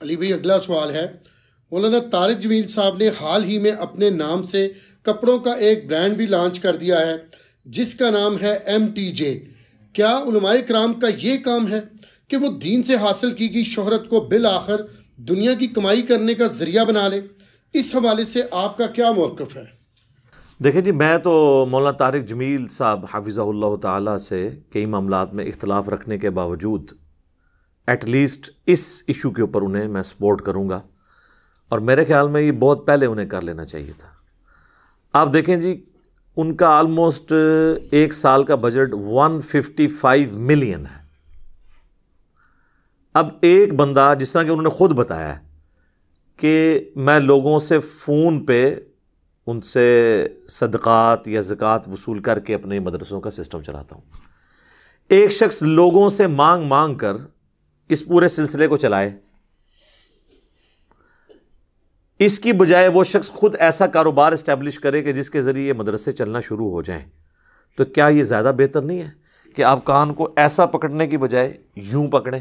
علی بھائی اگلا سوال ہے، مولانا طارق جمیل صاحب نے حال ہی میں اپنے نام سے کپڑوں کا ایک برانڈ بھی لانچ کر دیا ہے جس کا نام ہے MTJ۔ کیا علماء کرام کا یہ کام ہے کہ وہ دین سے حاصل کی گئی شہرت کو بالآخر دنیا کی کمائی کرنے کا ذریعہ بنا لے؟ اس حوالے سے آپ کا کیا موقف ہے؟ دیکھیں جی، میں تو مولانا طارق جمیل صاحب حفظہ اللہ تعالیٰ سے کئی معاملات میں اختلاف رکھنے کے باوجود ایٹ لیسٹ اس ایشو کے اوپر انہیں میں سپورٹ کروں گا، اور میرے خیال میں یہ بہت پہلے انہیں کر لینا چاہیے تھا۔ آپ دیکھیں جی، ان کا آلموسٹ ایک سال کا بجٹ 155 ملین ہے۔ اب ایک بندہ، جس طرح کہ انہوں نے خود بتایا ہے کہ میں لوگوں سے فون پہ ان سے صدقات یا زکوٰۃ وصول کر کے اپنے مدرسوں کا سسٹم چلاتا ہوں، ایک شخص لوگوں سے مانگ مانگ کر اس پورے سلسلے کو چلائے، اس کی بجائے وہ شخص خود ایسا کاروبار اسٹیبلش کرے کہ جس کے ذریعے مدرسے چلنا شروع ہو جائیں، تو کیا یہ زیادہ بہتر نہیں ہے کہ آپ کان کو ایسا پکڑنے کی بجائے یوں پکڑیں؟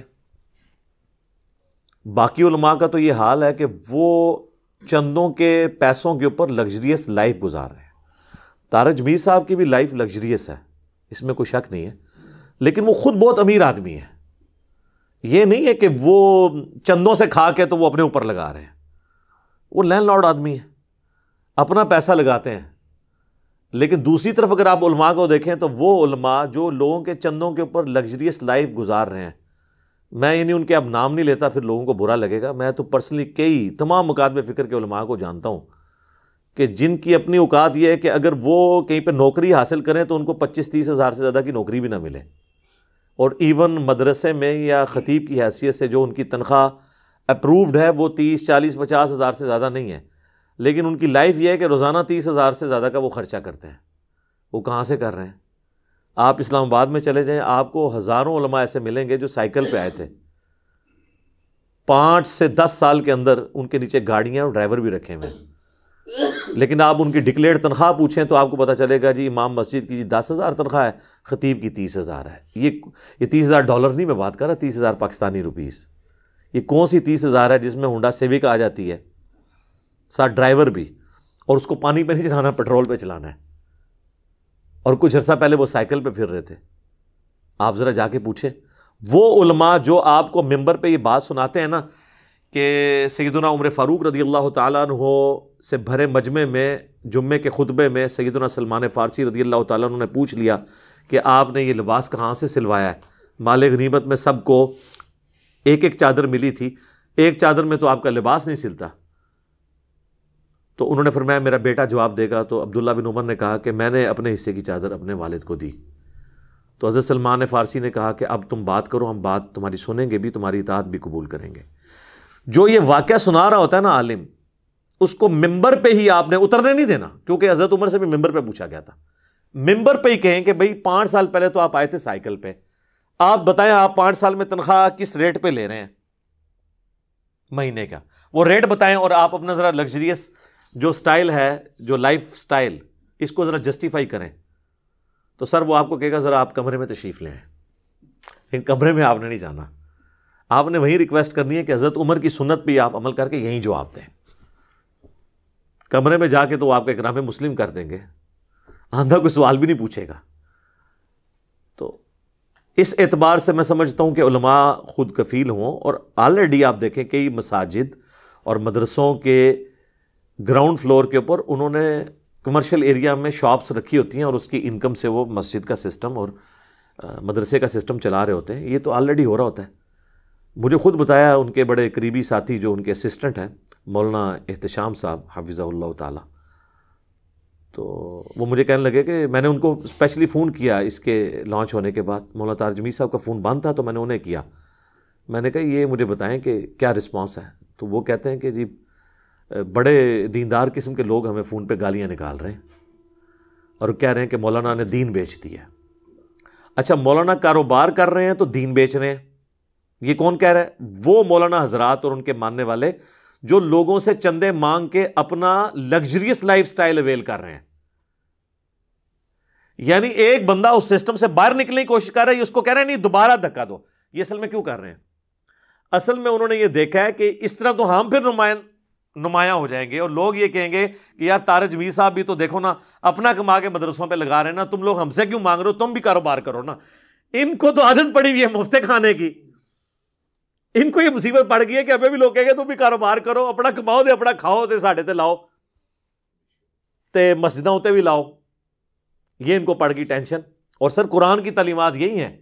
باقی علماء کا تو یہ حال ہے کہ وہ چندوں کے پیسوں کے اوپر لگژریس لائف گزار رہے ہیں۔ طارق جمیل صاحب کی بھی لائف لگژریس ہے، اس میں کوئی شک نہیں ہے، لیکن وہ خود بہت امیر آدمی ہے۔ یہ نہیں ہے کہ وہ چندوں سے کھا کے تو وہ اپنے اوپر لگا رہے ہیں، وہ لینڈ لارڈ آدمی ہے، اپنا پیسہ لگاتے ہیں۔ لیکن دوسری طرف اگر آپ علماء کو دیکھیں تو وہ علماء جو لوگوں کے چندوں کے اوپر لگژریس لائف گزار رہے ہیں، میں یعنی ان کے اب نام نہیں لیتا، پھر لوگوں کو برا لگے گا، میں تو پرسنلی کئی تمام مکاتب فکر کے علماء کو جانتا ہوں کہ جن کی اپنی اوقات یہ ہے کہ اگر وہ کہیں پہ نوکری حاصل کریں تو ان کو 25-30 ہزار سے زیادہ کی نوکری بھی نہ ملے، اور ایون مدرسے میں یا خطیب کی حیثیت سے جو ان کی تنخواہ اپرووڈ ہے وہ 30, 40, 50 ہزار سے زیادہ نہیں ہے، لیکن ان کی لائف یہ ہے کہ روزانہ 30 ہزار سے زیادہ کا وہ خرچہ کرتے ہیں۔ وہ کہاں سے کر رہے ہیں؟ آپ اسلام آباد میں چلے جائیں، آپ کو ہزاروں علماء ایسے ملیں گے جو سائیکل پہ آئے تھے، 5 سے 10 سال کے اندر ان کے نیچے گاڑیاں اور ڈرائیور بھی رکھے ہوئے ہیں، لیکن آپ ان کی ڈکلیئرڈ تنخواہ پوچھیں تو آپ کو پتہ چلے گا جی امام مسجد کی 10,000 تنخواہ ہے، خطیب کی 30,000 ہے۔ یہ 30,000 ڈالر نہیں میں بات کر رہا، 30,000 پاکستانی روپیز۔ یہ کون سی 30,000 ہے جس میں ہونڈا سیوک آ جاتی ہے، ساتھ ڈرائیور بھی، اور اس کو پانی پہ نہیں چلانا، پیٹرول پہ چلانا ہے، اور کچھ عرصہ پہلے وہ سائیکل پہ پھر رہے تھے۔ آپ ذرا جا کے پوچھیں وہ علماء جو آپ کو ممبر پہ یہ بات سناتے ہیں نا کہ سیدنا عمر فاروق رضی اللہ تعالیٰ عنہ سے بھرے مجمع میں جمعے کے خطبے میں سیدنا سلمان فارسی رضی اللہ تعالیٰ عنہ نے پوچھ لیا کہ آپ نے یہ لباس کہاں سے سلوایا ہے؟ مال غنیمت میں سب کو ایک ایک چادر ملی تھی، ایک چادر میں تو آپ کا لباس نہیں سلتا۔ تو انہوں نے فرمایا میرا بیٹا جواب دے گا، تو عبداللہ بن عمر نے کہا کہ میں نے اپنے حصے کی چادر اپنے والد کو دی۔ تو حضرت سلمان فارسی نے کہا کہ اب تم بات کرو، ہم بات تمہاری سنیں گے بھی، تمہاری اطاعت بھی قبول کریں گے۔ جو یہ واقعہ سنا رہا ہوتا ہے نا عالم، اس کو ممبر پہ ہی آپ نے اترنے نہیں دینا، کیونکہ حضرت عمر سے بھی ممبر پہ پوچھا گیا تھا۔ ممبر پہ ہی کہیں کہ بھئی 5 سال پہلے تو آپ آئے تھے سائیکل پہ، آپ بتائیں آپ 5 سال میں تنخواہ کس ریٹ پہ لے رہے ہیں مہینے کا، وہ ریٹ بتائیں، اور آپ اپنا ذرا لگژریس جو سٹائل ہے، جو لائف سٹائل، اس کو ذرا جسٹیفائی کریں۔ تو سر وہ آپ کو کہے گا ذرا آپ کمرے میں تشریف لیں، لیکن کمرے میں آپ نے نہیں جانا، آپ نے وہیں ریکویسٹ کرنی ہے کہ حضرت عمر کی سنت پہ آپ عمل کر کے یہیں جواب دیں۔ کمرے میں جا کے تو وہ آپ کا اکرام مسلم کر دیں گے، آندھا کوئی سوال بھی نہیں پوچھے گا۔ تو اس اعتبار سے میں سمجھتا ہوں کہ علماء خود کفیل ہوں، اور آلریڈی آپ دیکھیں کئی مساجد اور مدرسوں کے گراؤنڈ فلور کے اوپر انہوں نے کمرشل ایریا میں شاپس رکھی ہوتی ہیں، اور اس کی انکم سے وہ مسجد کا سسٹم اور مدرسے کا سسٹم چلا رہے ہوتے ہیں۔ یہ تو آلریڈی ہو رہا ہوتا ہے۔ مجھے خود بتایا ان کے بڑے قریبی ساتھی جو ان کے اسسٹنٹ ہیں، مولانا احتشام صاحب حفظہ اللہ تعالی، تو وہ مجھے کہنے لگے کہ میں نے ان کو اسپیشلی فون کیا اس کے لانچ ہونے کے بعد، مولانا طارق جمیل صاحب کا فون بند تھا تو میں نے انہیں کیا، میں نے کہا یہ مجھے بتائیں کہ کیا رسپانس ہے؟ تو وہ کہتے ہیں کہ جی بڑے دیندار قسم کے لوگ ہمیں فون پہ گالیاں نکال رہے ہیں اور کہہ رہے ہیں کہ مولانا نے دین بیچ دیا۔ اچھا، مولانا کاروبار کر رہے ہیں تو دین بیچ رہے ہیں، یہ کون کہہ رہا ہے؟ وہ مولانا حضرات اور ان کے ماننے والے جو لوگوں سے چندے مانگ کے اپنا لگژریس لائف سٹائل اویل کر رہے ہیں۔ یعنی ایک بندہ اس سسٹم سے باہر نکلنے کی کوشش کر رہا ہے، اس کو کہہ رہے ہیں نہیں دوبارہ دھکا دو، یہ اصل میں کیوں کر رہے ہیں؟ اصل میں انہوں نے یہ دیکھا ہے کہ اس طرح تو ہم پھر نمایاں ہو جائیں گے اور لوگ یہ کہیں گے کہ یار طارق جمیل صاحب بھی تو دیکھو نا اپنا کما کے مدرسوں پہ لگا رہے ہیں نا، تم لوگ ہم سے کیوں مانگ رہے ہو، تم بھی کاروبار کرو نا۔ ان کو تو عادت پڑی ہوئی ہے مفتے کھانے کی، ان کو یہ مصیبت پڑ گئی ہے کہ ابھی بھی لوگ کہیں گے تم بھی کاروبار کرو، اپنا کماؤ دے، اپنا کھاؤ دے، ساڈے تے لاؤ تے مسجدوں تے بھی لاؤ۔ یہ ان کو پڑ گئی ٹینشن۔ اور سر قرآن کی تعلیمات یہی ہیں،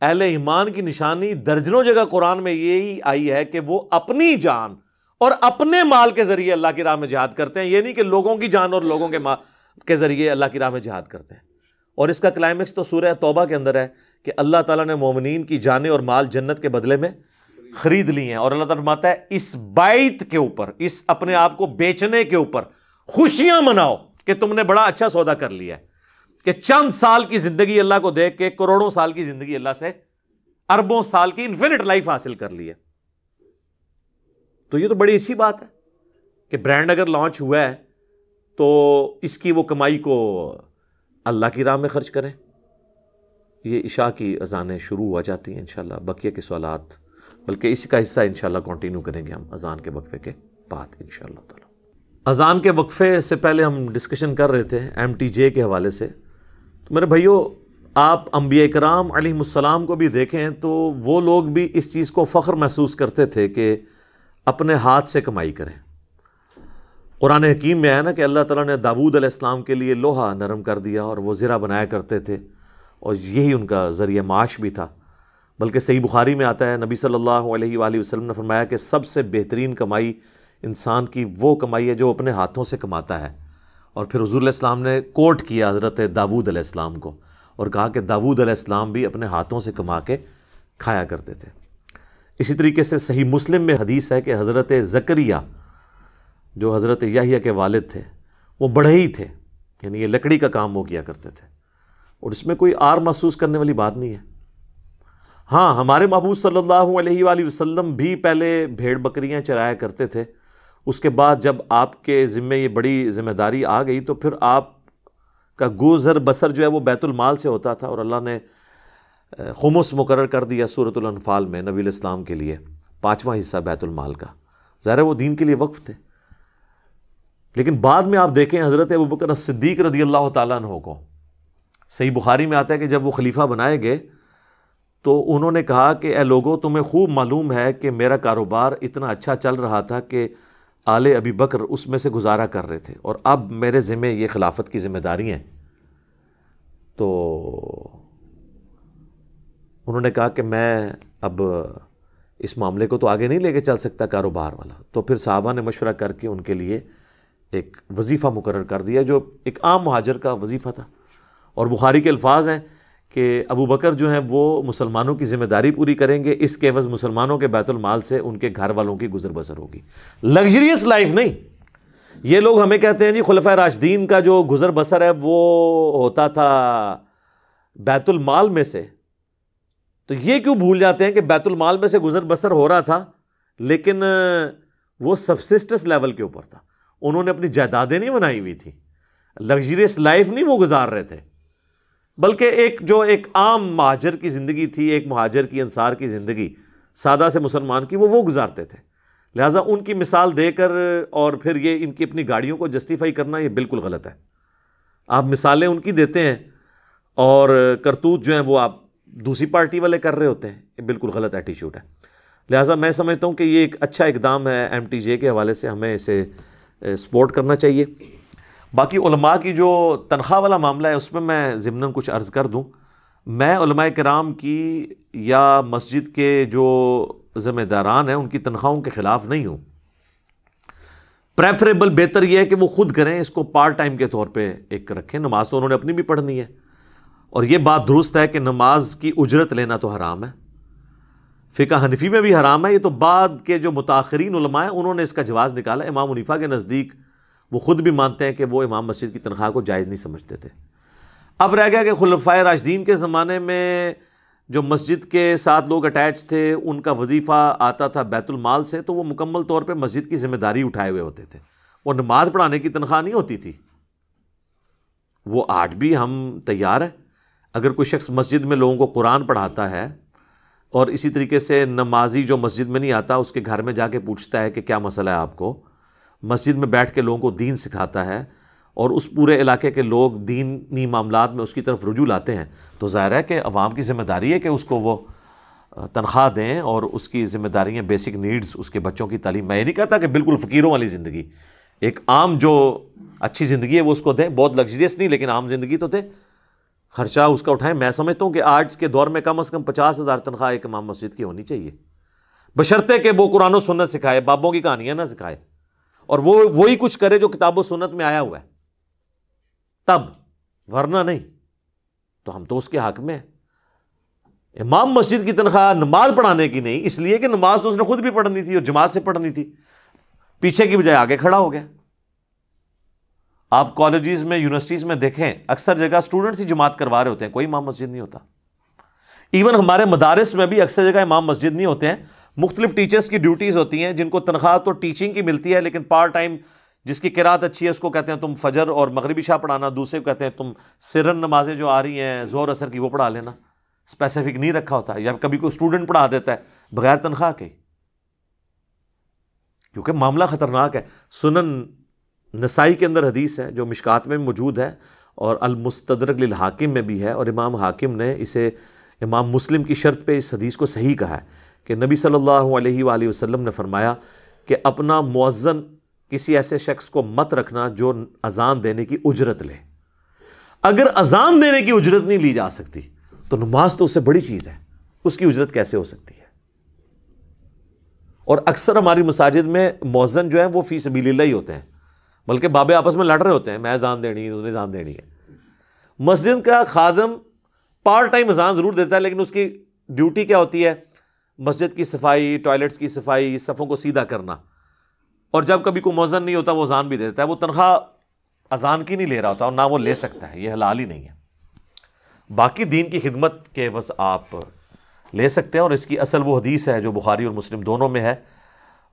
اہل ایمان کی نشانی درجنوں جگہ قرآن میں یہی آئی ہے کہ وہ اپنی جان اور اپنے مال کے ذریعے اللہ کی راہ میں جہاد کرتے ہیں، یہ نہیں کہ لوگوں کی جان اور لوگوں کے مال کے ذریعے اللہ کی راہ میں جہاد کرتے ہیں۔ اور اس کا کلائمیکس تو سورہ توبہ کے اندر ہے کہ اللہ تعالیٰ نے مومنین کی جانیں اور مال جنت کے بدلے میں خرید لی ہیں، اور اللہ تعالیٰ فرماتا ہے اس بائت کے اوپر، اس اپنے آپ کو بیچنے کے اوپر خوشیاں مناؤ کہ تم نے بڑا اچھا سودا کر لیا ہے، کہ چند سال کی زندگی اللہ کو دیکھ کے کروڑوں سال کی زندگی اللہ سے، اربوں سال کی انفینٹ لائف حاصل کر لی ہے۔ تو یہ تو بڑی اچھی بات ہے کہ برانڈ اگر لانچ ہوا ہے تو اس کی وہ کمائی کو اللہ کی راہ میں خرچ کریں۔ یہ عشاء کی اذانیں شروع ہو جاتی ہیں انشاءاللہ، بقیہ کے سوالات بلکہ اسی کا حصہ انشاءاللہ کنٹینیو کریں گے ہم اذان کے وقفے کے بعد انشاءاللہ تعالی۔ اذان کے وقفے سے پہلے ہم ڈسکشن کر رہے تھے MTJ کے حوالے سے۔ تو میرے بھائیو، آپ انبیاء کرام علیہم السلام کو بھی دیکھیں تو وہ لوگ بھی اس چیز کو فخر محسوس کرتے تھے کہ اپنے ہاتھ سے کمائی کریں۔ قرآن حکیم میں ہے نا کہ اللہ تعالیٰ نے داؤد علیہ السلام کے لیے لوہا نرم کر دیا اور وہ زرہ بنایا کرتے تھے، اور یہی ان کا ذریعہ معاش بھی تھا۔ بلکہ صحیح بخاری میں آتا ہے، نبی صلی اللہ علیہ وآلہ وسلم نے فرمایا کہ سب سے بہترین کمائی انسان کی وہ کمائی ہے جو اپنے ہاتھوں سے کماتا ہے۔ اور پھر حضور علیہ السلام نے کوٹ کیا حضرت داؤد علیہ السلام کو اور کہا کہ داؤد علیہ السلام بھی اپنے ہاتھوں سے کما کے کھایا کرتے تھے۔ اسی طریقے سے صحیح مسلم میں حدیث ہے کہ حضرت زکریہ جو حضرت یحییٰ کے والد تھے وہ بڑھئی تھے، یعنی یہ لکڑی کا کام وہ کیا کرتے تھے، اور اس میں کوئی آر محسوس کرنے والی بات نہیں ہے۔ ہاں، ہمارے محبوب صلی اللہ علیہ وآلہ وسلم بھی پہلے بھیڑ بکریاں چرایا کرتے تھے، اس کے بعد جب آپ کے ذمے یہ بڑی ذمہ داری آ گئی تو پھر آپ کا گزر بسر جو ہے وہ بیت المال سے ہوتا تھا، اور اللہ نے خمس مقرر کر دیا سورۃ الانفال میں نبی علیہ السلام کے لیے 5واں حصہ بیت المال کا۔ ظاہر ہے وہ دین کے لیے وقف تھے، لیکن بعد میں آپ دیکھیں حضرت ابوبکر صدیق رضی اللہ تعالیٰ عنہ کو صحیح بخاری میں آتا ہے کہ جب وہ خلیفہ بنائے گئے تو انہوں نے کہا کہ اے لوگوں، تمہیں خوب معلوم ہے کہ میرا کاروبار اتنا اچھا چل رہا تھا کہ آل ابی بکر اس میں سے گزارا کر رہے تھے، اور اب میرے ذمہ یہ خلافت کی ذمہ داری ہیں۔ تو انہوں نے کہا کہ میں اب اس معاملے کو تو آگے نہیں لے کے چل سکتا کاروبار والا، تو پھر صحابہ نے مشورہ کر کے ان کے لیے ایک وظیفہ مقرر کر دیا جو ایک عام مہاجر کا وظیفہ تھا، اور بخاری کے الفاظ ہیں کہ ابو بکر جو ہیں وہ مسلمانوں کی ذمہ داری پوری کریں گے، اس کے عوض مسلمانوں کے بیت المال سے ان کے گھر والوں کی گزر بسر ہوگی۔ لگژریس لائف نہیں۔ یہ لوگ ہمیں کہتے ہیں جی خلفائے راشدین کا جو گزر بسر ہے وہ ہوتا تھا بیت المال میں سے، تو یہ کیوں بھول جاتے ہیں کہ بیت المال میں سے گزر بسر ہو رہا تھا لیکن وہ سبسسٹنس لیول کے اوپر تھا، انہوں نے اپنی جائیدادیں نہیں بنائی ہوئی تھی، لگژریس لائف نہیں وہ گزار رہے تھے، بلکہ ایک عام مہاجر کی زندگی تھی، ایک مہاجر کی انصار کی زندگی سادہ سے مسلمان کی وہ گزارتے تھے۔ لہٰذا ان کی مثال دے کر اور پھر یہ ان کی اپنی گاڑیوں کو جسٹیفائی کرنا یہ بالکل غلط ہے۔ آپ مثالیں ان کی دیتے ہیں اور کرتوت جو ہیں وہ آپ دوسری پارٹی والے کر رہے ہوتے ہیں، یہ بالکل غلط ایٹیچیوڈ ہے۔ لہٰذا میں سمجھتا ہوں کہ یہ ایک اچھا اقدام ہے MTJ کے حوالے سے، ہمیں اسے سپورٹ کرنا چاہیے۔ باقی علماء کی جو تنخواہ والا معاملہ ہے اس میں میں ضمناً کچھ عرض کر دوں، میں علماء کرام کی یا مسجد کے جو ذمہ داران ہیں ان کی تنخواہوں کے خلاف نہیں ہوں۔ پریفریبل بہتر یہ ہے کہ وہ خود کریں، اس کو پارٹ ٹائم کے طور پہ ایک رکھیں۔ نماز تو انہوں نے اپنی بھی پڑھنی ہے، اور یہ بات درست ہے کہ نماز کی اجرت لینا تو حرام ہے، فقہ حنفی میں بھی حرام ہے۔ یہ تو بعد کے جو متاخرین علماء ہیں انہوں نے اس کا جواز نکالا۔ امام حنیفہ کے نزدیک وہ خود بھی مانتے ہیں کہ وہ امام مسجد کی تنخواہ کو جائز نہیں سمجھتے تھے۔ اب رہ گیا کہ خلفائے راشدین کے زمانے میں جو مسجد کے ساتھ لوگ اٹیچ تھے ان کا وظیفہ آتا تھا بیت المال سے، تو وہ مکمل طور پہ مسجد کی ذمہ داری اٹھائے ہوئے ہوتے تھے، وہ نماز پڑھانے کی تنخواہ نہیں ہوتی تھی۔ وہ آج بھی ہم تیار ہیں، اگر کوئی شخص مسجد میں لوگوں کو قرآن پڑھاتا ہے، اور اسی طریقے سے نمازی جو مسجد میں نہیں آتا اس کے گھر میں جا کے پوچھتا ہے کہ کیا مسئلہ ہے آپ کو، مسجد میں بیٹھ کے لوگوں کو دین سکھاتا ہے اور اس پورے علاقے کے لوگ دینی معاملات میں اس کی طرف رجوع لاتے ہیں، تو ظاہر ہے کہ عوام کی ذمہ داری ہے کہ اس کو وہ تنخواہ دیں اور اس کی ذمہ داریاں بیسک نیڈز، اس کے بچوں کی تعلیم. میں یہ نہیں کہتا کہ بالکل فقیروں والی زندگی، ایک عام جو اچھی زندگی ہے وہ اس کو دیں، بہت لگژریس نہیں لیکن عام زندگی تو دیں، خرچہ اس کا اٹھائیں. میں سمجھتا ہوں کہ آج کے دور میں کم از کم 50,000 تنخواہ ایک امام مسجد کی ہونی چاہیے، بشرطے کہ وہ قرآن و سنت سکھائے، بابوں کی کہانیاں نہ سکھائے، اور وہ وہی کچھ کرے جو کتاب و سنت میں آیا ہوا ہے، تب، ورنہ نہیں. تو ہم تو اس کے حق میں ہیں. امام مسجد کی تنخواہ نماز پڑھانے کی نہیں، اس لیے کہ نماز تو اس نے خود بھی پڑھنی تھی اور جماعت سے پڑھنی تھی، پیچھے کی بجائے آگے کھڑا ہو گیا. آپ کالجز میں، یونیورسٹیز میں دیکھیں، اکثر جگہ اسٹوڈنٹس ہی جماعت کروا رہے ہوتے ہیں، کوئی امام مسجد نہیں ہوتا. ایون ہمارے مدارس میں بھی اکثر جگہ امام مسجد نہیں ہوتے ہیں، مختلف ٹیچرز کی ڈیوٹیز ہوتی ہیں جن کو تنخواہ تو ٹیچنگ کی ملتی ہے، لیکن پارٹ ٹائم جس کی قرات اچھی ہے اس کو کہتے ہیں تم فجر اور مغربی عشاء پڑھانا، دوسرے کو کہتے ہیں تم سرن نمازیں جو آ رہی ہیں ظہر اثر کی وہ پڑھا لینا. اسپیسیفک نہیں رکھا ہوتا، یا کبھی کوئی اسٹوڈنٹ پڑھا دیتا ہے بغیر تنخواہ کے، کیونکہ معاملہ خطرناک ہے. سنن نسائی کے اندر حدیث ہے جو مشکات میں موجود ہے اور المستدرک للحاکم میں بھی ہے، اور امام حاکم نے اسے امام مسلم کی شرط پہ اس حدیث کو صحیح کہا ہے کہ نبی صلی اللہ علیہ وآلہ وسلم نے فرمایا کہ اپنا مؤذن کسی ایسے شخص کو مت رکھنا جو اذان دینے کی اجرت لے. اگر اذان دینے کی اجرت نہیں لی جا سکتی تو نماز تو اس سے بڑی چیز ہے، اس کی اجرت کیسے ہو سکتی ہے؟ اور اکثر ہماری مساجد میں مؤذن جو ہے وہ فی سبیل اللہ ہی ہوتے ہیں، بلکہ بابے آپس میں لڑ رہے ہوتے ہیں، میں اذان دینی ہے، اس نے اذان دینی ہے. مسجد کا خادم پارٹ ٹائم اذان ضرور دیتا ہے، لیکن اس کی ڈیوٹی کیا ہوتی ہے؟ مسجد کی صفائی، ٹوائلٹس کی صفائی، صفوں کو سیدھا کرنا. اور جب کبھی کوئی مؤذن نہیں ہوتا وہ اذان بھی دیتا ہے، وہ تنخواہ اذان کی نہیں لے رہا ہوتا اور نہ وہ لے سکتا ہے، یہ حلال ہی نہیں ہے. باقی دین کی خدمت کے عوض آپ لے سکتے ہیں، اور اس کی اصل وہ حدیث ہے جو بخاری اور مسلم دونوں میں ہے،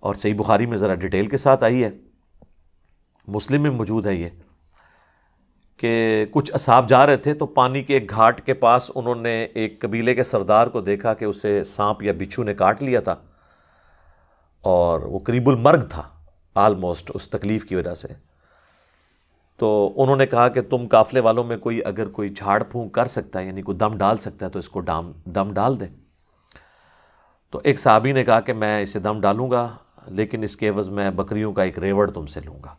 اور صحیح بخاری میں ذرا ڈیٹیل کے ساتھ آئی ہے، مسلم میں موجود ہے یہ، کہ کچھ اصحاب جا رہے تھے تو پانی کے ایک گھاٹ کے پاس انہوں نے ایک قبیلے کے سردار کو دیکھا کہ اسے سانپ یا بچھو نے کاٹ لیا تھا اور وہ قریب المرگ تھا آلموسٹ اس تکلیف کی وجہ سے. تو انہوں نے کہا کہ تم قافلے والوں میں کوئی اگر کوئی جھاڑ پھونک کر سکتا ہے، یعنی کوئی دم ڈال سکتا ہے تو اس کو دم ڈال دے. تو ایک صحابی نے کہا کہ میں اسے دم ڈالوں گا لیکن اس کے عوض میں بکریوں کا ایک ریوڑ تم سے لوں گا.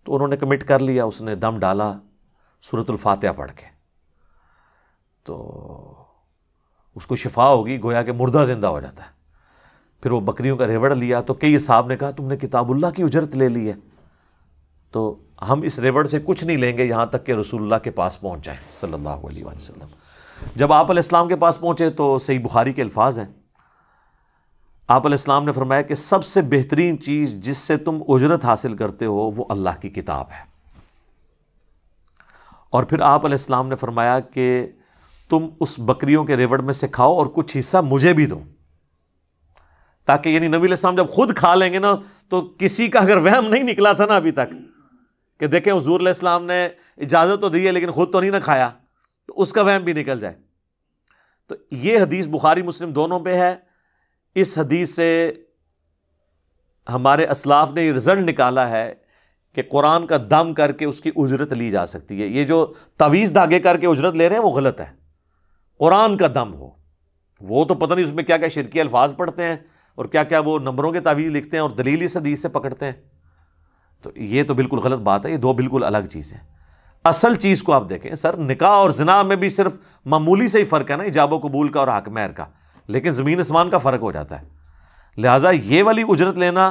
تو انہوں نے کمٹ کر لیا، اس نے دم ڈالا سورۃ الفاتحہ پڑھ کے، تو اس کو شفا ہوگی، گویا کہ مردہ زندہ ہو جاتا ہے. پھر وہ بکریوں کا ریوڑ لیا تو کئی صاحب نے کہا تم نے کتاب اللہ کی اجرت لے لی ہے، تو ہم اس ریوڑ سے کچھ نہیں لیں گے یہاں تک کہ رسول اللہ کے پاس پہنچ جائیں صلی اللہ علیہ وآلہ وسلم. جب آپ علیہ السلام کے پاس پہنچے تو صحیح بخاری کے الفاظ ہیں، آپ علیہ السلام نے فرمایا کہ سب سے بہترین چیز جس سے تم اجرت حاصل کرتے ہو وہ اللہ کی کتاب ہے. اور پھر آپ علیہ السلام نے فرمایا کہ تم اس بکریوں کے ریوڑ میں سے کھاؤ اور کچھ حصہ مجھے بھی دو، تاکہ یعنی نبی علیہ السلام جب خود کھا لیں گے نا تو کسی کا اگر وہم نہیں نکلا تھا نا ابھی تک کہ دیکھیں حضور علیہ السلام نے اجازت تو دی ہے لیکن خود تو نہیں نہ کھایا، تو اس کا وہم بھی نکل جائے. تو یہ حدیث بخاری مسلم دونوں پہ ہے. اس حدیث سے ہمارے اسلاف نے یہ رزلٹ نکالا ہے کہ قرآن کا دم کر کے اس کی اجرت لی جا سکتی ہے. یہ جو تعویذ دھاگے کر کے اجرت لے رہے ہیں وہ غلط ہے. قرآن کا دم ہو، وہ تو پتہ نہیں اس میں کیا کیا شرکی الفاظ پڑھتے ہیں اور کیا کیا وہ نمبروں کے تعویذ لکھتے ہیں اور دلیل اس حدیث سے پکڑتے ہیں، تو یہ تو بالکل غلط بات ہے. یہ دو بالکل الگ چیزیں. اصل چیز کو آپ دیکھیں سر، نکاح اور زنا میں بھی صرف معمولی سے ہی فرق ہے نا، ایجاب و قبول کا اور حق مہر کا، لیکن زمین آسمان کا فرق ہو جاتا ہے. لہٰذا یہ والی اجرت لینا،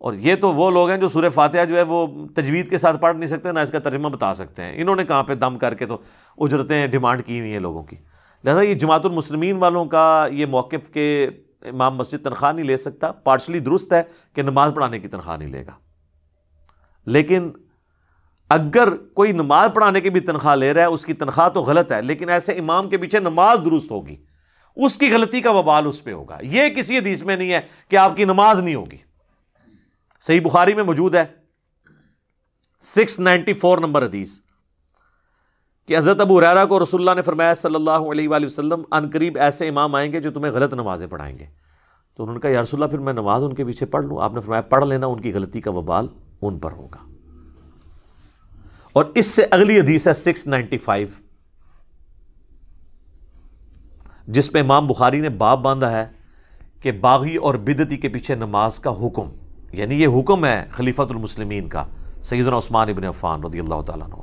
اور یہ تو وہ لوگ ہیں جو سورہ فاتحہ جو ہے وہ تجوید کے ساتھ پڑھ نہیں سکتے، نہ اس کا ترجمہ بتا سکتے ہیں. انہوں نے کہاں پہ دم کر کے تو اجرتیں ڈیمانڈ کی ہوئی ہیں لوگوں کی. لہٰذا یہ جماعت المسلمین والوں کا یہ موقف کہ امام مسجد تنخواہ نہیں لے سکتا، پارشلی درست ہے کہ نماز پڑھانے کی تنخواہ نہیں لے گا، لیکن اگر کوئی نماز پڑھانے کی بھی تنخواہ لے رہا ہے اس کی تنخواہ تو غلط ہے، لیکن ایسے امام کے پیچھے نماز درست ہوگی، اس کی غلطی کا وبال اس پہ ہوگا. یہ کسی حدیث میں نہیں ہے کہ آپ کی نماز نہیں ہوگی. صحیح بخاری میں موجود ہے 694 نمبر حدیث کہ حضرت ابو ہریرہ کو رسول اللہ نے فرمایا صلی اللہ علیہ وآلہ وسلم ان قریب ایسے امام آئیں گے جو تمہیں غلط نمازیں پڑھائیں گے. تو انہوں نے کہا یا رسول اللہ پھر میں نماز ان کے پیچھے پڑھ لوں؟ آپ نے فرمایا پڑھ لینا، ان کی غلطی کا وبال ان پر ہوگا. اور اس سے اگلی حدیث ہے 695 جس پہ امام بخاری نے باب باندھا ہے کہ باغی اور بدعتی کے پیچھے نماز کا حکم، یعنی یہ حکم ہے خلیفۃ المسلمین کا سیدنا عثمان ابن عفان رضی اللہ تعالیٰ عنہ.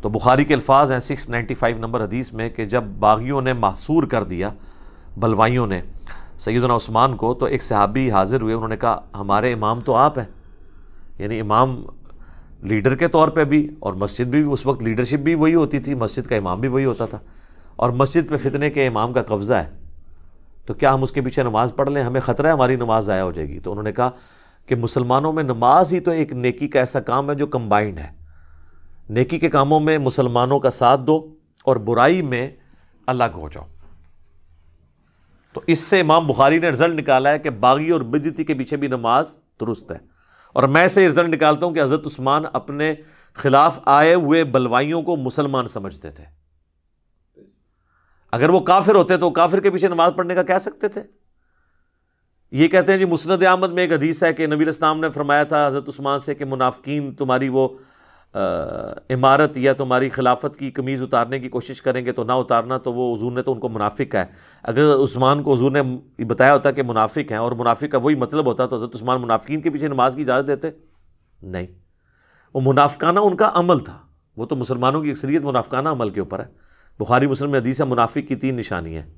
تو بخاری کے الفاظ ہیں 695 نمبر حدیث میں کہ جب باغیوں نے محصور کر دیا، بلوائیوں نے سیدنا عثمان کو، تو ایک صحابی حاضر ہوئے، انہوں نے کہا ہمارے امام تو آپ ہیں، یعنی امام لیڈر کے طور پہ بھی، اور مسجد بھی اس وقت لیڈرشپ بھی وہی ہوتی تھی، مسجد کا امام بھی وہی ہوتا تھا، اور مسجد پہ فتنے کے امام کا قبضہ ہے، تو کیا ہم اس کے پیچھے نماز پڑھ لیں؟ ہمیں خطرہ ہے ہماری نماز ضائع ہو جائے گی. تو انہوں نے کہا کہ مسلمانوں میں نماز ہی تو ایک نیکی کا ایسا کام ہے جو کمبائنڈ ہے. نیکی کے کاموں میں مسلمانوں کا ساتھ دو اور برائی میں الگ ہو جاؤ. تو اس سے امام بخاری نے رزلٹ نکالا ہے کہ باغی اور بدعتی کے پیچھے بھی نماز درست ہے. اور میں سے رزلٹ نکالتا ہوں کہ حضرت عثمان اپنے خلاف آئے ہوئے بلوائیوں کو مسلمان سمجھتے تھے. اگر وہ کافر ہوتے تو کافر کے پیچھے نماز پڑھنے کا کہہ سکتے تھے. یہ کہتے ہیں جی مسند احمد میں ایک حدیث ہے کہ نبی علیہ السلام نے فرمایا تھا حضرت عثمان سے کہ منافقین تمہاری وہ امارت یا تمہاری خلافت کی قمیض اتارنے کی کوشش کریں گے تو نہ اتارنا. تو وہ حضور نے تو ان کو منافق کہا ہے. اگر عثمان کو حضور نے بتایا ہوتا کہ منافق ہیں اور منافق کا وہی مطلب ہوتا تو حضرت عثمان منافقین کے پیچھے نماز کی اجازت دیتے؟ نہیں. وہ منافقانہ ان کا عمل تھا. وہ تو مسلمانوں کی اکثریت منافقانہ عمل کے اوپر ہے. بخاری مسلم میں حدیث ہے منافق کی 3 نشانیاں ہیں.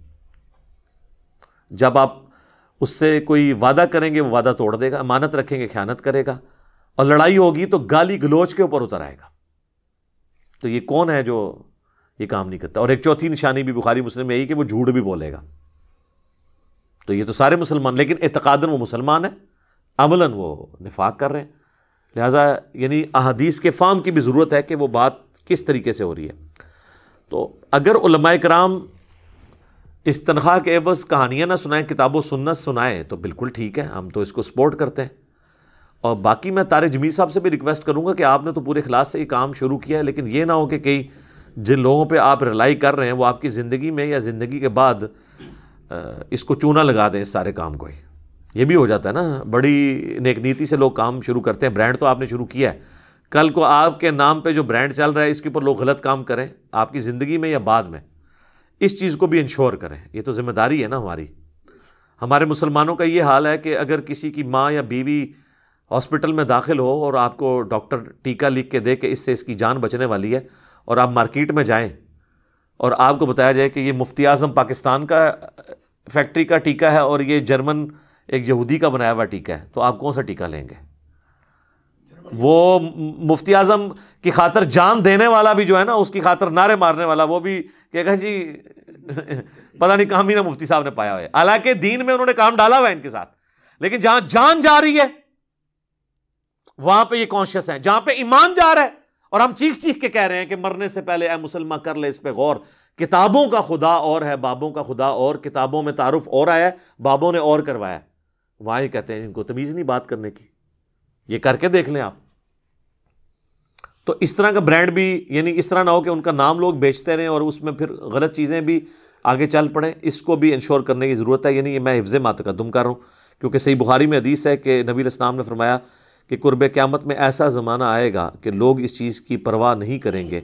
جب آپ اس سے کوئی وعدہ کریں گے وہ وعدہ توڑ دے گا، امانت رکھیں گے خیانت کرے گا، اور لڑائی ہوگی تو گالی گلوچ کے اوپر اتر آئے گا. تو یہ کون ہے جو یہ کام نہیں کرتا؟ اور ایک چوتھی نشانی بھی بخاری مسلم میں یہی کہ وہ جھوٹ بھی بولے گا. تو یہ تو سارے مسلمان، لیکن اعتقاداً وہ مسلمان ہیں، عملاً وہ نفاق کر رہے ہیں. لہٰذا یعنی احادیث کے فہم کی بھی ضرورت ہے کہ وہ بات کس طریقے سے ہو رہی ہے. تو اگر علماء کرام اس تنخواہ کے عوض کہانیاں نہ سنائیں، کتاب و سنت سنائیں تو بالکل ٹھیک ہے، ہم تو اس کو سپورٹ کرتے ہیں. اور باقی میں طارق جمیل صاحب سے بھی ریکویسٹ کروں گا کہ آپ نے تو پورے اخلاص سے یہ کام شروع کیا ہے، لیکن یہ نہ ہو کہ کئی جن لوگوں پہ آپ ریلائی کر رہے ہیں وہ آپ کی زندگی میں یا زندگی کے بعد اس کو چونا لگا دیں اس سارے کام کو ہی. یہ بھی ہو جاتا ہے نا، بڑی نیک نیتی سے لوگ کام شروع کرتے ہیں. برانڈ تو آپ نے شروع کیا ہے، کل کو آپ کے نام پہ جو برانڈ چل رہا ہے اس کے اوپر لوگ غلط کام کریں آپ کی زندگی میں یا بعد میں، اس چیز کو بھی انشور کریں. یہ تو ذمہ داری ہے نا ہماری. ہمارے مسلمانوں کا یہ حال ہے کہ اگر کسی کی ماں یا بیوی ہاسپٹل میں داخل ہو اور آپ کو ڈاکٹر ٹیکہ لکھ کے دے کہ اس سے اس کی جان بچنے والی ہے، اور آپ مارکیٹ میں جائیں اور آپ کو بتایا جائے کہ یہ مفتی اعظم پاکستان کا فیکٹری کا ٹیکہ ہے اور یہ جرمن ایک یہودی کا بنایا ہوا ٹیکہ ہے، تو آپ کون سا ٹیکہ لیں گے؟ وہ مفتی اعظم کی خاطر جان دینے والا بھی جو ہے نا، اس کی خاطر نعرے مارنے والا وہ بھی کہے گا جی پتہ نہیں کہاں میرا مفتی صاحب نے پایا ہوا ہے. حالانکہ دین میں انہوں نے کام ڈالا ہوا ہے ان کے ساتھ، لیکن جہاں جان جا رہی ہے وہاں پہ یہ کانشیس ہیں. جہاں پہ ایمان جا رہا ہے اور ہم چیخ چیخ کے کہہ رہے ہیں کہ مرنے سے پہلے اے مسلمان کر لے اس پہ غور، کتابوں کا خدا اور ہے بابوں کا خدا اور، کتابوں میں تعارف اور آیا ہے بابوں نے اور کروایا ہے، وہاں یہ کہتے ہیں ان کو تمیز نہیں بات کرنے کی. یہ کر کے دیکھ لیں آپ. تو اس طرح کا برانڈ بھی، یعنی اس طرح نہ ہو کہ ان کا نام لوگ بیچتے رہیں اور اس میں پھر غلط چیزیں بھی آگے چل پڑیں. اس کو بھی انشور کرنے کی ضرورت ہے. یعنی یہ میں حفظ ما تقدم کر رہا ہوں کیونکہ صحیح بخاری میں حدیث ہے کہ نبی علیہ السلام نے فرمایا کہ قرب قیامت میں ایسا زمانہ آئے گا کہ لوگ اس چیز کی پرواہ نہیں کریں گے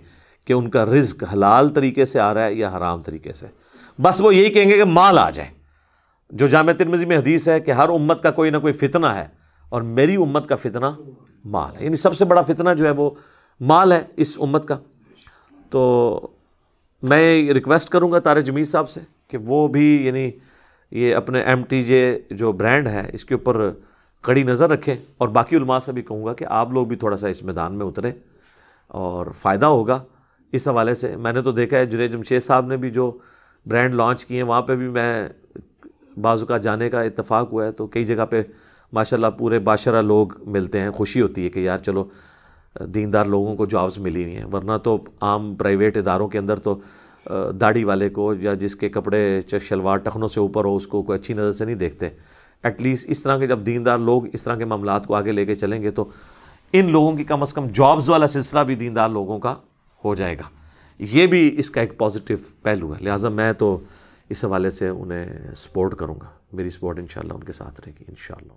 کہ ان کا رزق حلال طریقے سے آ رہا ہے یا حرام طریقے سے، بس وہ یہی کہیں گے کہ مال آ جائے. جو جامع ترمذی میں حدیث ہے کہ ہر امت کا کوئی نہ کوئی فتنہ ہے اور میری امت کا فتنہ مال ہے. یعنی سب سے بڑا فتنہ جو ہے وہ مال ہے اس امت کا. تو میں ریکویسٹ کروں گا طارق جمیل صاحب سے کہ وہ بھی یعنی یہ اپنے MTJ جو برانڈ ہے اس کے اوپر کڑی نظر رکھیں. اور باقی علماء سے بھی کہوں گا کہ آپ لوگ بھی تھوڑا سا اس میدان میں اتریں اور فائدہ ہوگا اس حوالے سے. میں نے تو دیکھا ہے جنید جمشید صاحب نے بھی جو برانڈ لانچ کیے ہیں وہاں پہ بھی میں بعض اوقات جانے کا اتفاق ہوا ہے، تو کئی جگہ پہ ماشاءاللہ پورے باشرہ لوگ ملتے ہیں. خوشی ہوتی ہے کہ یار چلو دیندار لوگوں کو جابز ملی ہوئی ہیں، ورنہ تو عام پرائیویٹ اداروں کے اندر تو داڑھی والے کو یا جس کے کپڑے شلوار ٹخنوں سے اوپر ہو اس کو کوئی اچھی نظر سے نہیں دیکھتے. ایٹ لیسٹ اس طرح کے جب دیندار لوگ اس طرح کے معاملات کو آگے لے کے چلیں گے تو ان لوگوں کی کم از کم جابز والا سلسلہ بھی دیندار لوگوں کا ہو جائے گا. یہ بھی اس کا ایک پازیٹیو پہلو ہے. لہٰذا میں تو اس حوالے سے انہیں سپورٹ کروں گا. میری سپورٹ انشاءاللہ ان کے ساتھ رہے گی انشاءاللہ.